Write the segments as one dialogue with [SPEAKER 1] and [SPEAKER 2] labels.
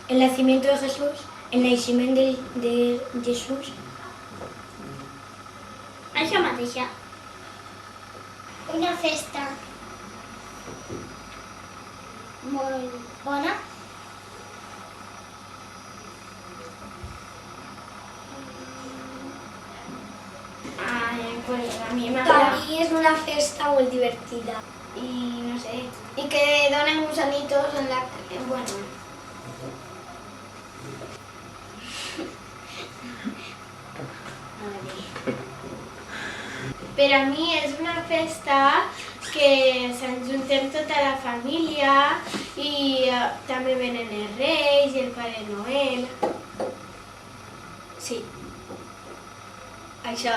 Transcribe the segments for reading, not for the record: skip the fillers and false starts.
[SPEAKER 1] El nacimiento de Jesús, el naixement de Jesús.
[SPEAKER 2] Això mateixa.
[SPEAKER 3] Una festa molt bona.
[SPEAKER 2] Pues a mi
[SPEAKER 1] Per
[SPEAKER 2] m'agrada.
[SPEAKER 1] mi és una festa molt divertida.
[SPEAKER 2] I no sé, i que donen gusanitos en la... Bueno. Per a mi és una festa que s'ajuntem tota la família i també venen els Reis i el Pare Noel.
[SPEAKER 1] Sí. Això.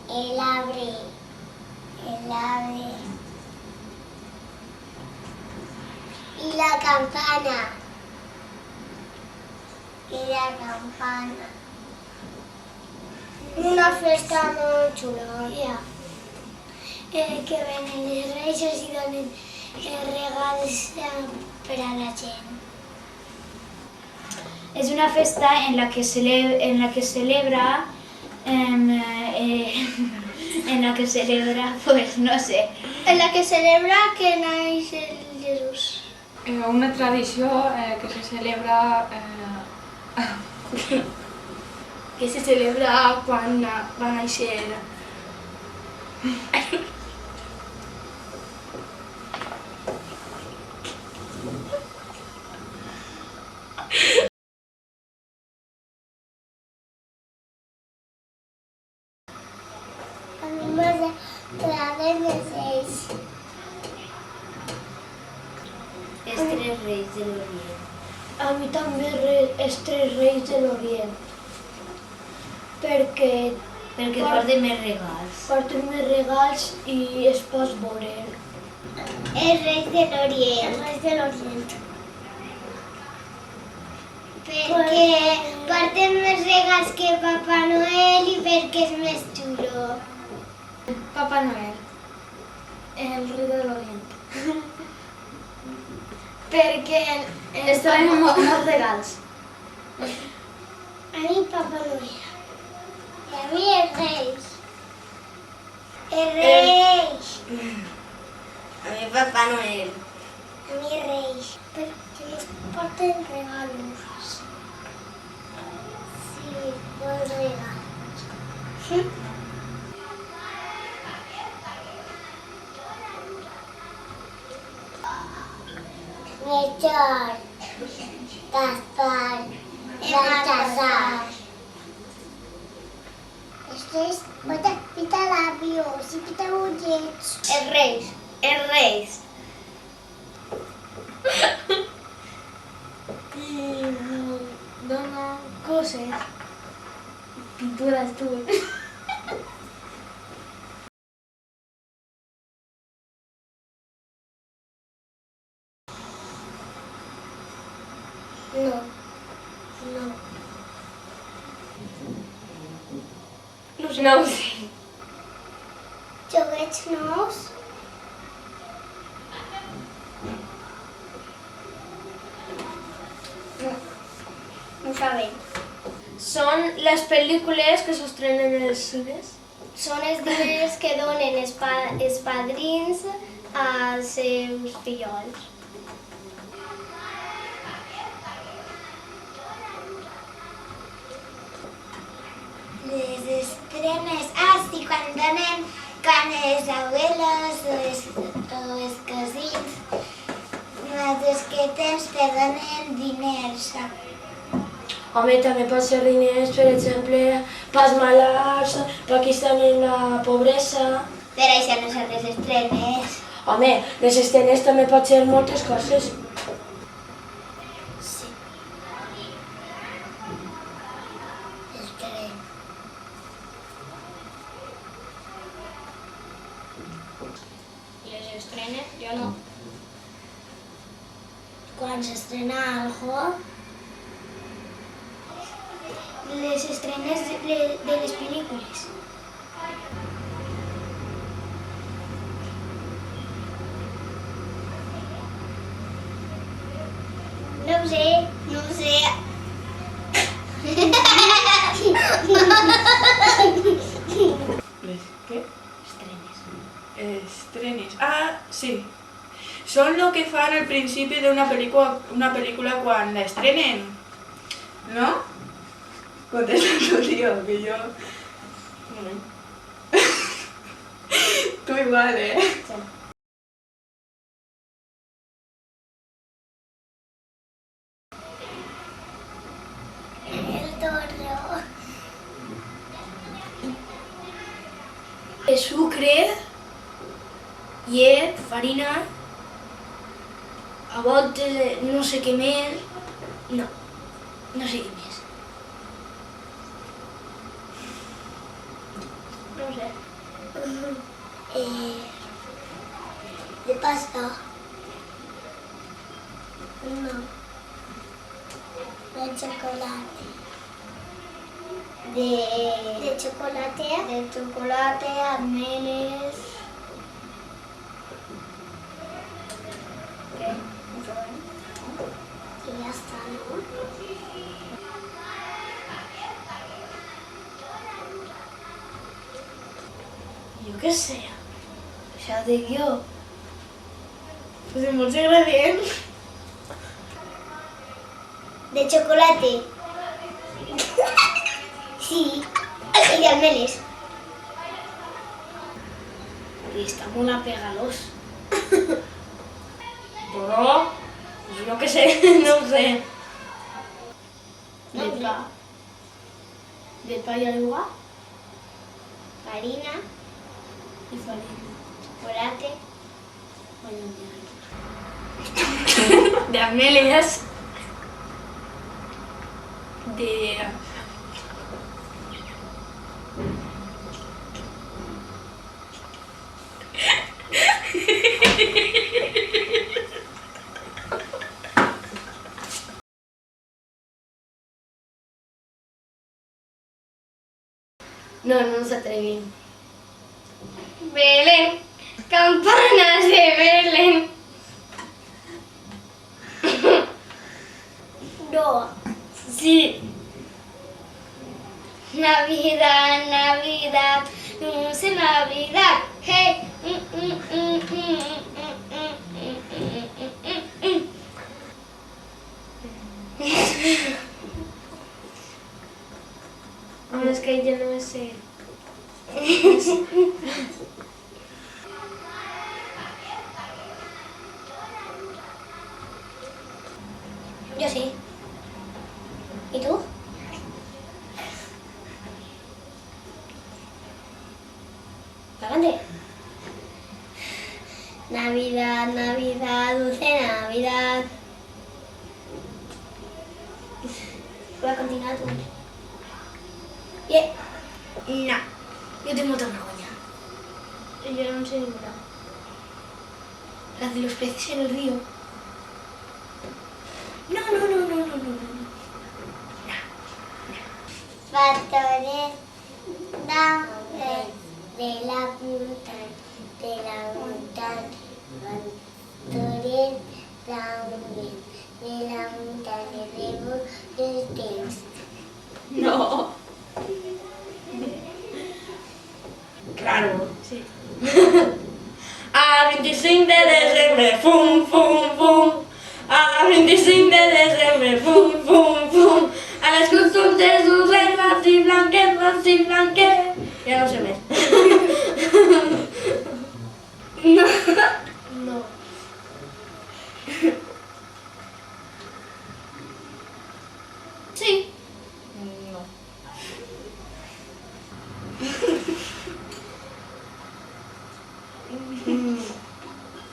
[SPEAKER 3] El ave. Y la campana. Una festa molt xula. Que venen els reis i donen regals per a la gent.
[SPEAKER 1] És una festa en la que celebra pues no sé.
[SPEAKER 2] En la que celebra que naix el Jesús.
[SPEAKER 4] Una tradició que se celebra
[SPEAKER 2] Que se celebra quan va néixer.
[SPEAKER 3] A mi m'agraden els reis.
[SPEAKER 1] Els tres reis de l'Orient.
[SPEAKER 3] A mi també els tres reis de l'Orient. Perquè
[SPEAKER 1] porten més regals.
[SPEAKER 3] porten més regals i es pot veure.
[SPEAKER 2] Els Reis de l'Orient.
[SPEAKER 3] Els reis de l'Orient.
[SPEAKER 2] Perquè porten més regals que Papa Noel i perquè és més xulo. Papa Noel. El rei de l'Orient. Perquè
[SPEAKER 1] Es traen molts regals.
[SPEAKER 3] A mi Papa Noel. I a mi els reis. Els reis.
[SPEAKER 1] A mi Papà Noel.
[SPEAKER 3] A mi reis. Perquè ens porten regalos. Sí, molts regals. Melchor, Gaspar, Baltasar. Després, pita labios i pita ullets.
[SPEAKER 2] els Reis. Els Reis. I dona coses. Pintures tu.
[SPEAKER 3] No.
[SPEAKER 2] No ho sé.
[SPEAKER 3] Joguets nous.
[SPEAKER 2] No sabem. Són les pel·lícules que s'estrenen en els cines. Són els diners que donen els padrins als seus fillols.
[SPEAKER 3] Les estrenes. Sí, quan els abuelos o els cosins, els que tens te donen diners.
[SPEAKER 5] Home, també pot ser diners, per exemple, pels malalts, per qui estan en la pobresa.
[SPEAKER 2] Per això no són les estrenes.
[SPEAKER 5] Home, les estrenes també pot ser moltes coses.
[SPEAKER 3] Sí. Estrena.
[SPEAKER 2] Les estrenes? Jo no.
[SPEAKER 3] Quan s'estrena algo, les estrenes de les pel·lícules.
[SPEAKER 6] Sí. Són el que fan al principi d'una pel·lícula quan l'estrenen, no? Contesta tu, tio, que jo... Tu igual,
[SPEAKER 3] Sí. El toro.
[SPEAKER 1] Sucre, llet, farina, a voltes de no sé què més. No sé què més.
[SPEAKER 2] No sé.
[SPEAKER 3] De pasta. No. De chocolate. De chocolate.
[SPEAKER 2] De chocolate, armeles... ¿Qué? ¿Mucho bien?
[SPEAKER 3] Y ya está, ¿no?
[SPEAKER 1] Jo què sé. Això dic jo. Pues molts ingredients.
[SPEAKER 3] De chocolate. Sí. Y de almeles.
[SPEAKER 1] I està molt apegalós. Però, pues jo què sé, no ho sé.
[SPEAKER 3] No
[SPEAKER 1] De pa. De pa i aigua
[SPEAKER 3] Harina.
[SPEAKER 1] i farina.
[SPEAKER 3] Chocolate.
[SPEAKER 1] De ameles. De... No s'atrevim.
[SPEAKER 2] Belén, campanas de Belén.
[SPEAKER 3] No.
[SPEAKER 1] Sí.
[SPEAKER 2] Navidad, Navidad, dulce Navidad. Hey.
[SPEAKER 1] Home, és que jo no ho sé.
[SPEAKER 3] Yo sí. ¿Y tú? Adelante. Navidad, Navidad, dulce Navidad. Voy a continuar tú. Yeah.
[SPEAKER 1] No, jo tinc molta vergonya.
[SPEAKER 2] Yo no sé ninguna.
[SPEAKER 1] La de los peces en el río. No.
[SPEAKER 3] Pastores de la montaña, pastores también de la montaña de ustedes.
[SPEAKER 6] No.
[SPEAKER 1] Claro, sí. A 25 de desembre, fum, fum, fum. A 25 de desembre, fum, fum, fum. A les costums de Josep Martí Blanquet. Ja no sé més.
[SPEAKER 2] No. Sí.
[SPEAKER 6] No.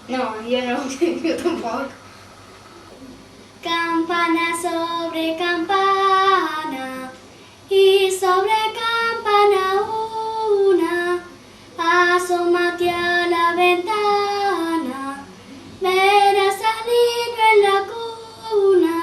[SPEAKER 1] No, jo no, jo tampoc.
[SPEAKER 2] Campana sobre campana y sobre campana una, asómate a la ventana, verás al niño en la cuna.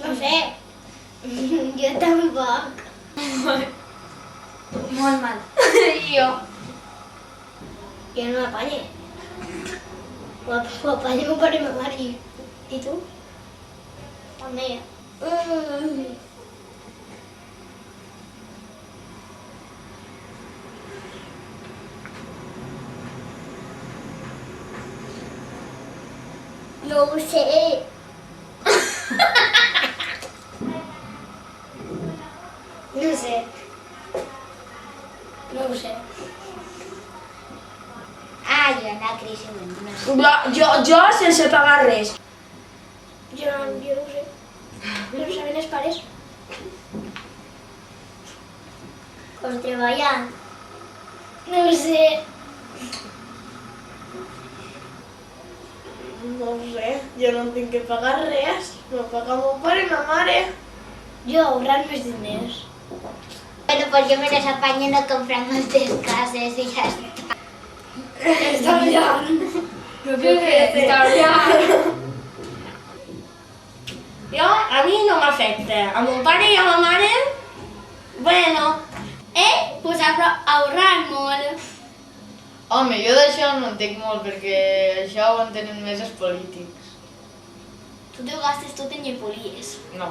[SPEAKER 3] No sé. Jo tampoc.
[SPEAKER 2] Molt mal.
[SPEAKER 4] Jo.
[SPEAKER 3] Jo no l'apanye. Ho apanya meu pare i ma mare. I tu? També. No ho sé. No ho sé. No ho sé. Ah, jo anar a crisi, no sé.
[SPEAKER 5] Jo sense pagar res.
[SPEAKER 3] Jo no ho sé. No ho saben els pares. Pues treballar. No ho sé.
[SPEAKER 1] No ho sé, jo no tinc que pagar res. M'ho paga meu pare i ma mare.
[SPEAKER 3] Jo ahorrar més diners. Bueno, pues yo me las apaño no comprar moltes cases y ya está.
[SPEAKER 1] Està llarg.
[SPEAKER 4] Jo crec que està allà.
[SPEAKER 5] Jo, a mi no m'afecta. A mon pare i a ma mare, bueno,
[SPEAKER 2] Pues ahorrar molt.
[SPEAKER 6] Home, jo d'això no entenc molt perquè això ho entenen més els polítics.
[SPEAKER 2] Tu t'ho gastes tot en llepolies.
[SPEAKER 6] No.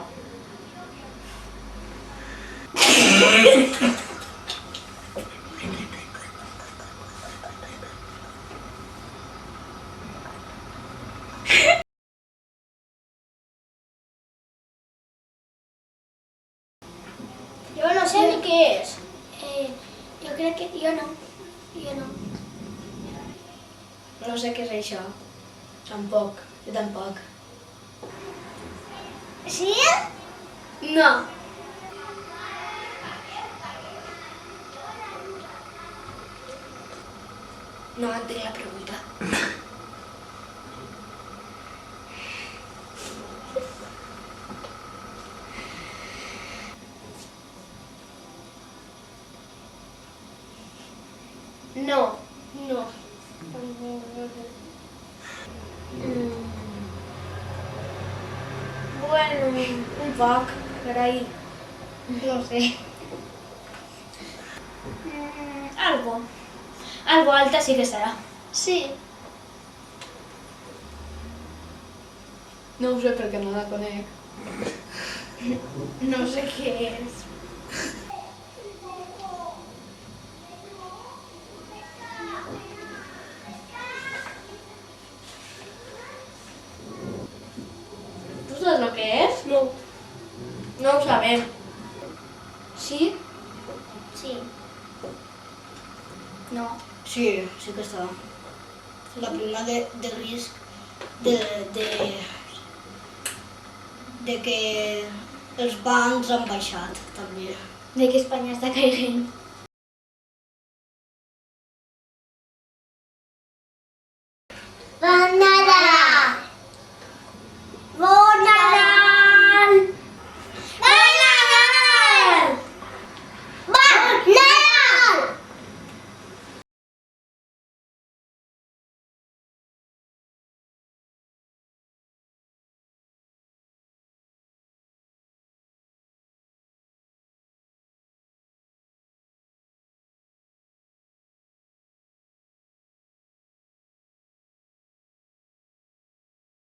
[SPEAKER 3] Jo no sé ni què és. Jo crec que... Jo no. Jo no.
[SPEAKER 1] No sé què és això. Tampoc, jo tampoc.
[SPEAKER 3] Sí?
[SPEAKER 2] No.
[SPEAKER 1] No entenc la pregunta.
[SPEAKER 2] No.
[SPEAKER 3] No.
[SPEAKER 1] Bueno, un poc, carai.
[SPEAKER 3] No sé.
[SPEAKER 5] algo. Algo alta sí que serà.
[SPEAKER 2] Sí.
[SPEAKER 6] No ho sé perquè no la conec.
[SPEAKER 1] No sé què és.
[SPEAKER 5] Tu saps el que és?
[SPEAKER 1] No.
[SPEAKER 5] No ho sabem.
[SPEAKER 2] Sí?
[SPEAKER 3] Sí.
[SPEAKER 2] No.
[SPEAKER 7] Sí, sí que està. La prima de risc de que els bancs han baixat, també.
[SPEAKER 2] De que Espanya està caient.
[SPEAKER 3] Bona